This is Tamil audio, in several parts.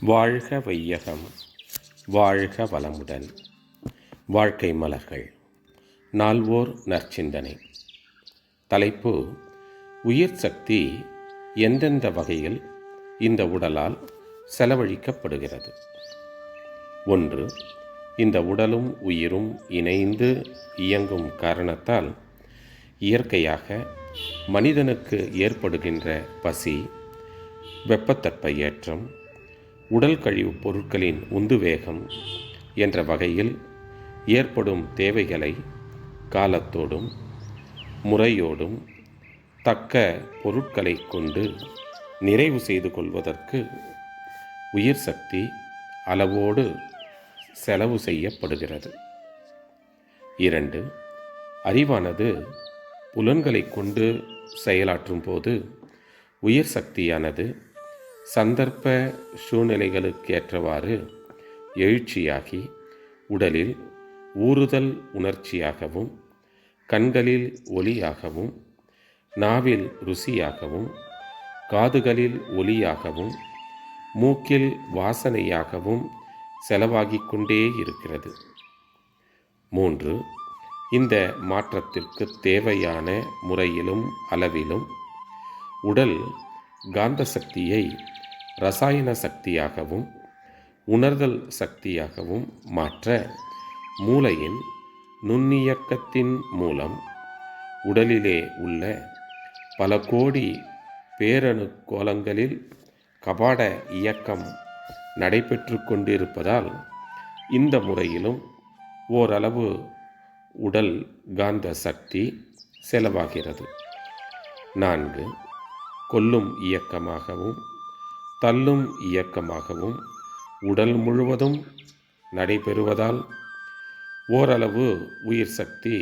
வாழ்க வையகம், வாழ்க வளமுடன். வாழ்க்கை மலர்கள். நால்வோர் நற்சிந்தனை. தலைப்பு: உயிர் சக்தி எந்தெந்த வகையில் இந்த உடலால் செலவழிக்கப்படுகிறது. 1. இந்த உடலும் உயிரும் இணைந்து இயங்கும் காரணத்தால் இயற்கையாக மனிதனுக்கு ஏற்படுகின்ற பசி, வெப்பத்தட்ப ஏற்றம், உடல் கழிவுப் பொருட்களின் உந்துவேகம் என்ற வகையில் ஏற்படும் தேவைகளை காலத்தோடும் முறையோடும் தக்க பொருட்களை கொண்டு நிறைவு செய்து கொள்வதற்கு உயிர் சக்தி அளவோடு செலவு செய்யப்படுகிறது. 2. அறிவானது புலன்களை கொண்டு செயலாற்றும் போது உயிர் சக்தியானது சந்தர்ப்ப சூழ்நிலைகளுக்கேற்றவாறு எழுச்சியாகி உடலில் ஊறுதல் உணர்ச்சியாகவும், கண்களில் ஒளியாகவும், நாவில் ருசியாகவும், காதுகளில் ஒலியாகவும், மூக்கில் வாசனையாகவும் செலவாகிக் கொண்டே இருக்கிறது. 3. இந்த மாற்றத்திற்கு தேவையான முறையிலும் அளவிலும் உடல் காந்த சக்தியை இரசாயன சக்தியாகவும் உணர்தல் சக்தியாகவும் மாற்ற மூளையின் நுண்ணியக்கத்தின் மூலம் உடலிலே உள்ள பல கோடி பேரணு கோலங்களில் கபாட இயக்கம் நடைபெற்று கொண்டிருப்பதால் இந்த முறையிலும் ஓரளவு உடல் காந்த சக்தி செலவாகிறது. 4. கொல்லும் இயக்கமாகவும் தள்ளும் இயக்கமாகவும் உடல் முழுவதும் நடைபெறுவதால் ஓரளவு உயிர் சக்தி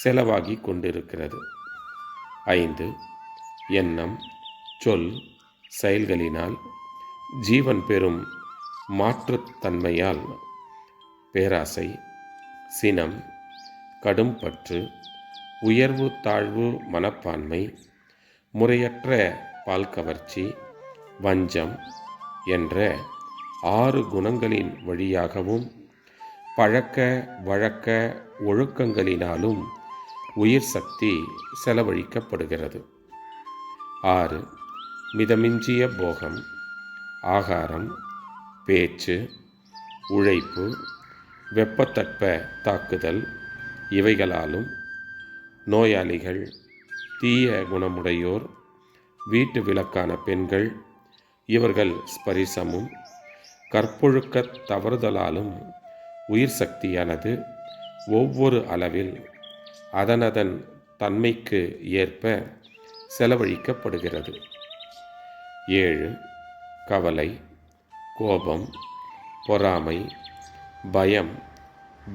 செலவாகி கொண்டிருக்கிறது. 5. எண்ணம், சொல், செயல்களினால் ஜீவன் பெறும் மாற்றுத்தன்மையால் பேராசை, சினம், கடும்பற்று, உயர்வு தாழ்வு மனப்பான்மை, முறையற்ற பால் கவர்ச்சி, வஞ்சம் என்ற 6 குணங்களின் வழியாகவும் பழக்க வழக்க ஒழுக்கங்களினாலும் உயிர் சக்தி செலவழிக்கப்படுகிறது. 6. மிதமிஞ்சிய போகம், ஆகாரம், பேச்சு, உழைப்பு, வெப்பத்தட்ப தாக்குதல் இவைகளாலும் நோயாளிகள், தீய குணமுடையோர், வீட்டு விலக்கான பெண்கள் இவர்கள் ஸ்பரிசமும் கற்பொழுக்க தவறுதலாலும் உயிர் சக்தியானது ஒவ்வொரு அளவில் அதனதன் தன்மைக்கு ஏற்ப செலவழிக்கப்படுகிறது. 7. கவலை, கோபம், பொறாமை, பயம்,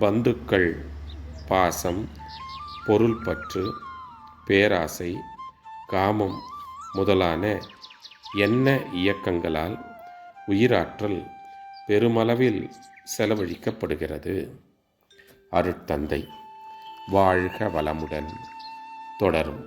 பந்துக்கள், பாசம், பொருள்பற்று, பேராசை, காமம் முதலான எண்ண இயக்கங்களால் உயிராற்றல் பெருமளவில் செலவழிக்கப்படுகிறது. அருட்தந்தை. வாழ்க வளமுடன். தொடரும்.